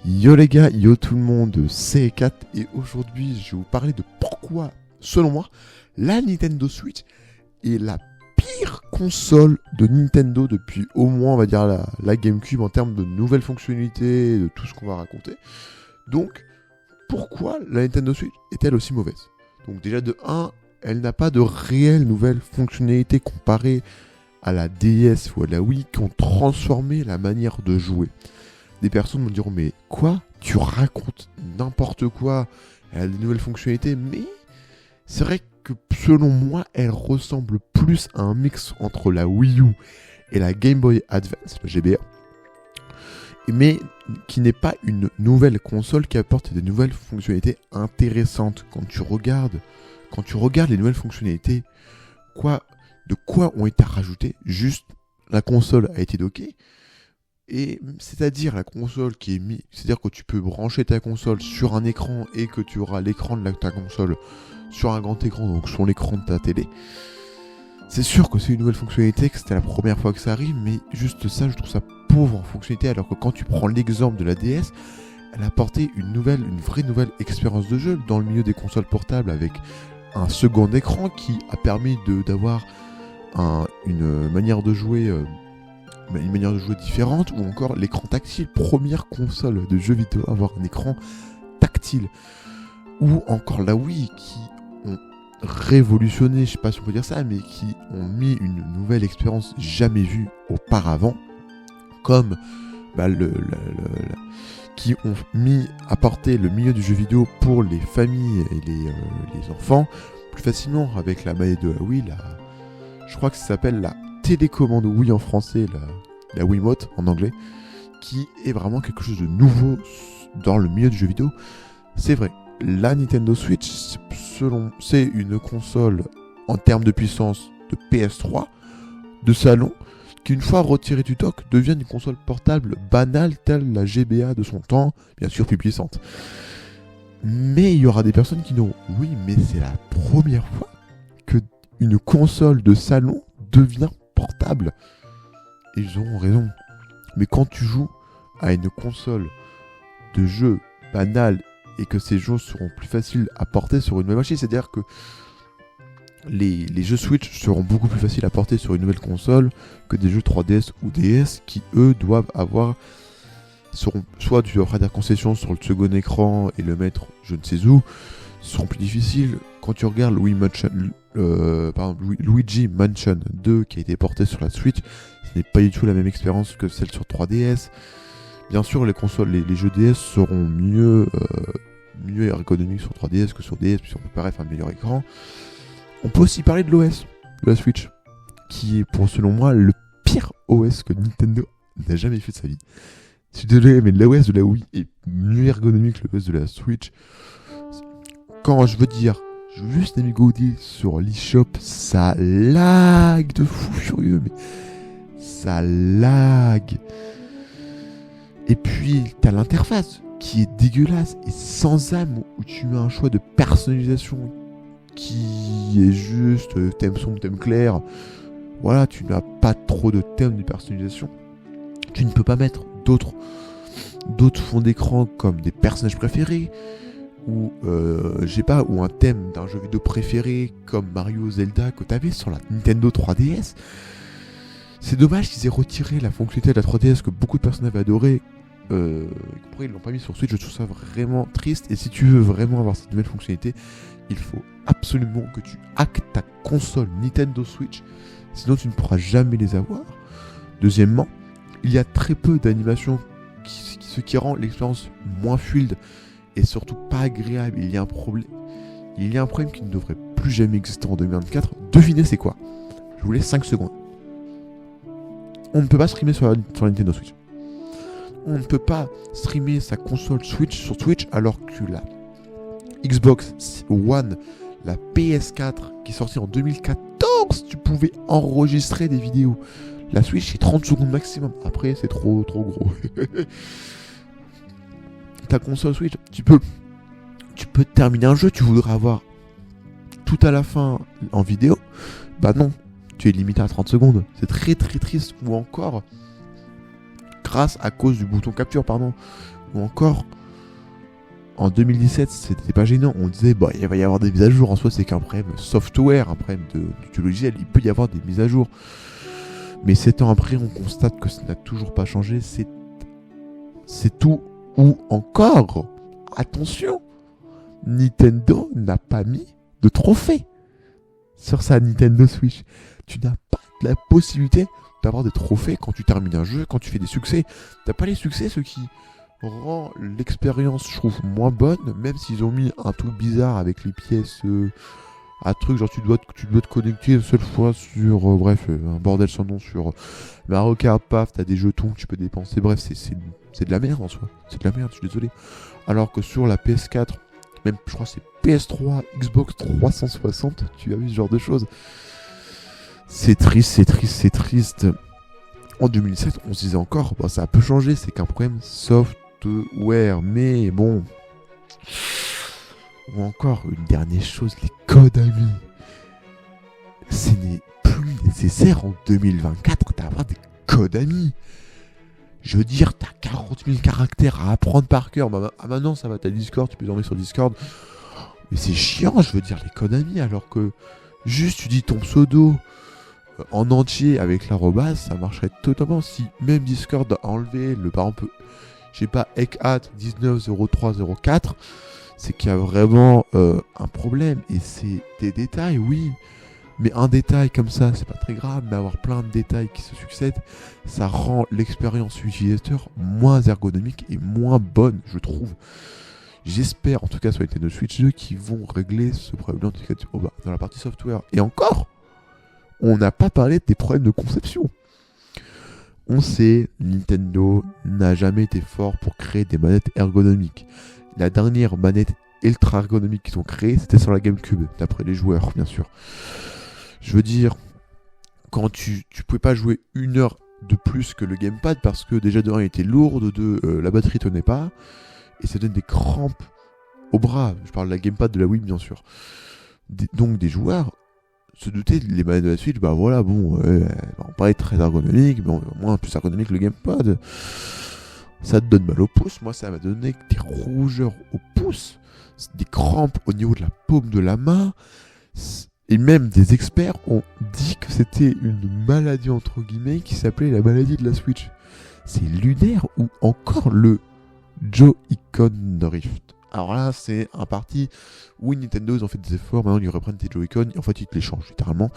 Yo les gars, yo tout le monde, c'est 4 et aujourd'hui je vais vous parler de pourquoi, selon moi, la Nintendo Switch est la pire console de Nintendo depuis au moins on va dire la GameCube en termes de nouvelles fonctionnalités, de tout ce qu'on va raconter. Donc pourquoi la Nintendo Switch est-elle aussi mauvaise? Donc déjà de 1, elle n'a pas de réelles nouvelles fonctionnalités comparées à la DS ou à la Wii qui ont transformé la manière de jouer. Des personnes me diront mais quoi? Tu racontes n'importe quoi, elle a des nouvelles fonctionnalités, mais c'est vrai que selon moi elle ressemble plus à un mix entre la Wii U et la Game Boy Advance, la GBA, mais qui n'est pas une nouvelle console qui apporte des nouvelles fonctionnalités intéressantes. Quand tu regardes les nouvelles fonctionnalités, de quoi ont été rajoutées, juste la console a été dockée. Et c'est-à-dire la console qui est mise, c'est-à-dire que tu peux brancher ta console sur un écran et que tu auras l'écran de ta console sur un grand écran, donc sur l'écran de ta télé. C'est sûr que c'est une nouvelle fonctionnalité, que c'était la première fois que ça arrive, mais juste ça, je trouve ça pauvre en fonctionnalité, alors que quand tu prends l'exemple de la DS, elle a apporté une vraie nouvelle expérience de jeu dans le milieu des consoles portables avec un second écran qui a permis d'avoir une manière de jouer différente, ou encore l'écran tactile, première console de jeux vidéo à avoir un écran tactile, ou encore la Wii qui ont révolutionné, je sais pas si on peut dire ça, mais qui ont mis une nouvelle expérience jamais vue auparavant, comme qui ont apporté le milieu du jeu vidéo pour les familles et les enfants plus facilement avec la manette de la Wii, je crois que ça s'appelle la télécommande Wii en français, la Wiimote en anglais, qui est vraiment quelque chose de nouveau dans le milieu du jeu vidéo. C'est vrai, la Nintendo Switch, c'est une console en termes de puissance de PS3, de salon, qui une fois retirée du dock devient une console portable banale telle la GBA de son temps, bien sûr plus puissante. Mais il y aura des personnes qui diront oui, mais c'est la première fois que une console de salon devient portable. Et ils auront raison. Mais quand tu joues à une console de jeu banale et que ces jeux seront plus faciles à porter sur une nouvelle machine, c'est-à-dire que les jeux Switch seront beaucoup plus faciles à porter sur une nouvelle console que des jeux 3DS ou DS qui eux soit tu dois faire des concessions sur le second écran et le mettre je ne sais où, seront plus difficiles. Quand tu regardes Luigi Mansion 2 qui a été porté sur la Switch, ce n'est pas du tout la même expérience que celle sur 3DS. Bien sûr, les jeux DS seront mieux ergonomiques sur 3DS que sur DS, puisqu'on peut paraître un meilleur écran. On peut aussi parler de l'OS de la Switch, qui est selon moi le pire OS que Nintendo n'a jamais fait de sa vie. Je suis désolé, mais l'OS de la Wii est mieux ergonomique que l'OS de la Switch. Quand je veux dire juste naviguer sur l'eShop, ça lag de fou furieux, mais ça lag. Et puis t'as l'interface qui est dégueulasse et sans âme, où tu as un choix de personnalisation qui est juste thème sombre, thème clair. Voilà, tu n'as pas trop de thème de personnalisation. Tu ne peux pas mettre d'autres fonds d'écran comme des personnages préférés, ou ou un thème d'un jeu vidéo préféré comme Mario, Zelda que t'avais sur la Nintendo 3DS. C'est dommage qu'ils aient retiré la fonctionnalité de la 3DS que beaucoup de personnes avaient adoré. Pourquoi ils l'ont pas mis sur Switch? Je trouve ça vraiment triste. Et si tu veux vraiment avoir cette nouvelle fonctionnalité, il faut absolument que tu hackes ta console Nintendo Switch, sinon tu ne pourras jamais les avoir. Deuxièmement, il y a très peu d'animations, ce qui rend l'expérience moins fluide et surtout pas agréable. Il y a un problème qui ne devrait plus jamais exister en 2024. Devinez c'est quoi? Je vous laisse 5 secondes. On ne peut pas streamer sur la Nintendo Switch. On ne peut pas streamer sa console Switch sur Twitch, alors que la Xbox One, la PS4 qui est sortie en 2014, tu pouvais enregistrer des vidéos. La Switch c'est 30 secondes maximum. Après c'est trop gros. Ta console Switch, tu peux terminer un jeu, tu voudrais avoir tout à la fin en vidéo. Bah non, tu es limité à 30 secondes. C'est très très triste. Ou encore, à cause du bouton capture, Ou encore, en 2017, c'était pas gênant. On disait, bah, il va y avoir des mises à jour. En soi, c'est qu'un problème software, un problème du logiciel. Il peut y avoir des mises à jour. Mais 7 ans après, on constate que ça n'a toujours pas changé. C'est tout. Ou encore, attention, Nintendo n'a pas mis de trophée sur sa Nintendo Switch. Tu n'as pas la possibilité d'avoir des trophées quand tu termines un jeu, quand tu fais des succès. T'as pas les succès, ce qui rend l'expérience, je trouve, moins bonne, même s'ils ont mis un truc bizarre avec les pièces, un truc genre tu dois te connecter une seule fois sur, un bordel sans nom sur Mario Kart, paf, t'as des jetons que tu peux dépenser, bref, c'est de la merde en soi, c'est de la merde, je suis désolé. Alors que sur la PS4, même je crois que c'est PS3, Xbox 360, tu as vu ce genre de choses. C'est triste. En 2007, on se disait encore, bah, ça a peu changé, c'est qu'un problème software, mais bon. Ou encore, une dernière chose, les codes amis. Ce n'est plus nécessaire en 2024 d'avoir des codes amis. Je veux dire, t'as 40 000 caractères à apprendre par cœur. Bah, maintenant, ça va, t'as Discord, tu peux dormir sur Discord. Mais c'est chiant, je veux dire, les codes amis, alors que juste tu dis ton pseudo en entier avec l'arrobase, ça marcherait totalement. Si même Discord a enlevé le par exemple, je sais pas, ekhat190304, c'est qu'il y a vraiment un problème. Et c'est des détails, oui. Mais un détail comme ça, c'est pas très grave, mais avoir plein de détails qui se succèdent, ça rend l'expérience utilisateur moins ergonomique et moins bonne, je trouve. J'espère, en tout cas sur les Nintendo Switch 2, qu'ils vont régler ce problème dans la partie software. Et encore, on n'a pas parlé des problèmes de conception. On sait, Nintendo n'a jamais été fort pour créer des manettes ergonomiques. La dernière manette ultra ergonomique qu'ils ont créée, c'était sur la GameCube, d'après les joueurs, bien sûr. Je veux dire, quand tu pouvais pas jouer 1 heure de plus que le gamepad, parce que déjà de 1 il était lourd, de 2 la batterie tenait pas, et ça donne des crampes au bras. Je parle de la gamepad de la Wii, bien sûr. Donc des joueurs se doutaient, les manettes de la Switch, bah voilà, bon, on pas être très ergonomique, mais au moins plus ergonomique que le gamepad. Ça te donne mal au pouce. Moi, ça m'a donné des rougeurs au pouce, des crampes au niveau de la paume de la main. Et même des experts ont dit que c'était une maladie entre guillemets qui s'appelait la maladie de la Switch. C'est lunaire. Ou encore le Joy-Con Drift. Alors là, c'est un parti où Nintendo, ils ont fait des efforts, maintenant ils reprennent tes Joy-Con, et en fait ils te les changent littéralement.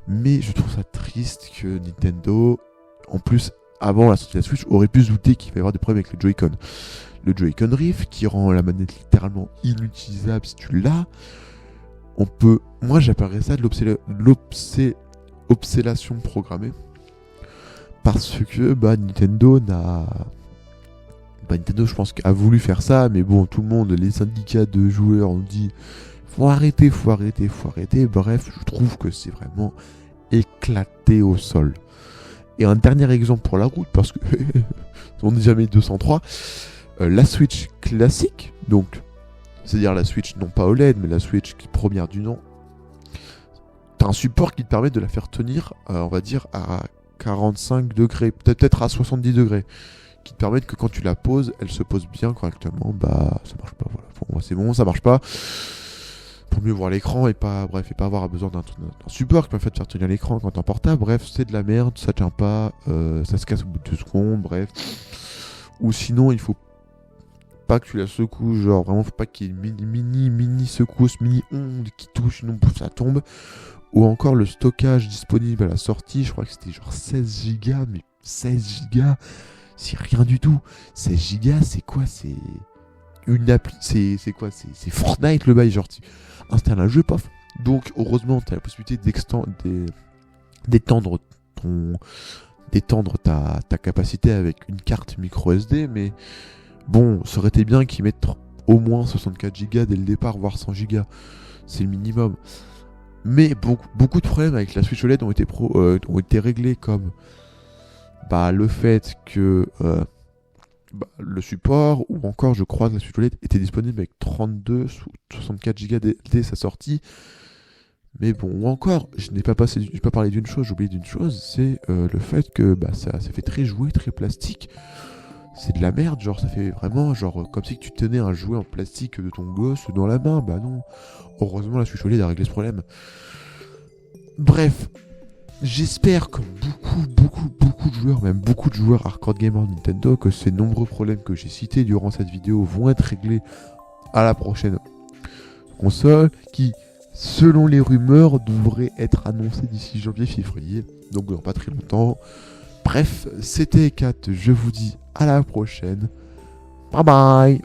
Mais je trouve ça triste que Nintendo, en plus, avant la sortie de la Switch, aurait pu se douter qu'il va y avoir des problèmes avec le Joy-Con. Le Joy-Con Drift, qui rend la manette littéralement inutilisable si tu l'as. Moi j'appellerais ça de l'obsélation programmée. Parce que Nintendo, je pense, a voulu faire ça, mais bon, tout le monde, les syndicats de joueurs ont dit faut arrêter. Bref, je trouve que c'est vraiment éclaté au sol. Et un dernier exemple pour la route, parce que on n'est jamais 203, la Switch classique, donc c'est-à-dire la Switch non pas OLED, mais la Switch première du nom, t'as un support qui te permet de la faire tenir, on va dire, à 45 degrés, peut-être à 70 degrés, qui te permettent que quand tu la poses, elle se pose bien correctement. Ça marche pas, voilà. Pour moi, c'est bon, ça marche pas. Pour mieux voir l'écran et pas avoir besoin d'un support qui permet de faire tenir l'écran quand t'es en portable. Bref, c'est de la merde, ça tient pas, ça se casse au bout de 2 secondes, bref. Ou sinon, il faut pas que tu la secoues, genre vraiment, faut pas qu'il y ait une mini secousse, mini onde qui touche, sinon ça tombe. Ou encore le stockage disponible à la sortie, je crois que c'était genre 16 Go, mais 16 Go, c'est rien du tout. 16 Go, c'est quoi? C'est une appli, c'est quoi? C'est Fortnite le bail, genre tu installes un jeu, paf. Donc heureusement, tu as la possibilité d'étendre ta capacité avec une carte micro SD, mais bon, ça aurait été bien qu'ils mettent au moins 64 Go dès le départ, voire 100 Go. C'est le minimum. Mais beaucoup de problèmes avec la Switch OLED ont été réglés, comme le fait que le support, ou encore je crois que la Switch OLED était disponible avec 32 ou 64 Go dès sa sortie. Mais bon, ou encore, je n'ai pas parlé d'une chose, j'ai oublié d'une chose, c'est le fait que ça fait très jouet, très plastique. c'est de la merde, genre ça fait vraiment genre comme si tu tenais un jouet en plastique de ton gosse dans la main, bah non. Heureusement la Switch OLED a réglé ce problème. Bref, j'espère que beaucoup de joueurs, même beaucoup de joueurs hardcore gamers Nintendo, que ces nombreux problèmes que j'ai cités durant cette vidéo vont être réglés à la prochaine console, qui, selon les rumeurs, devrait être annoncée d'ici janvier-février, donc dans pas très longtemps. Bref, c'était Kat, je vous dis à la prochaine. Bye bye.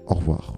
Au revoir.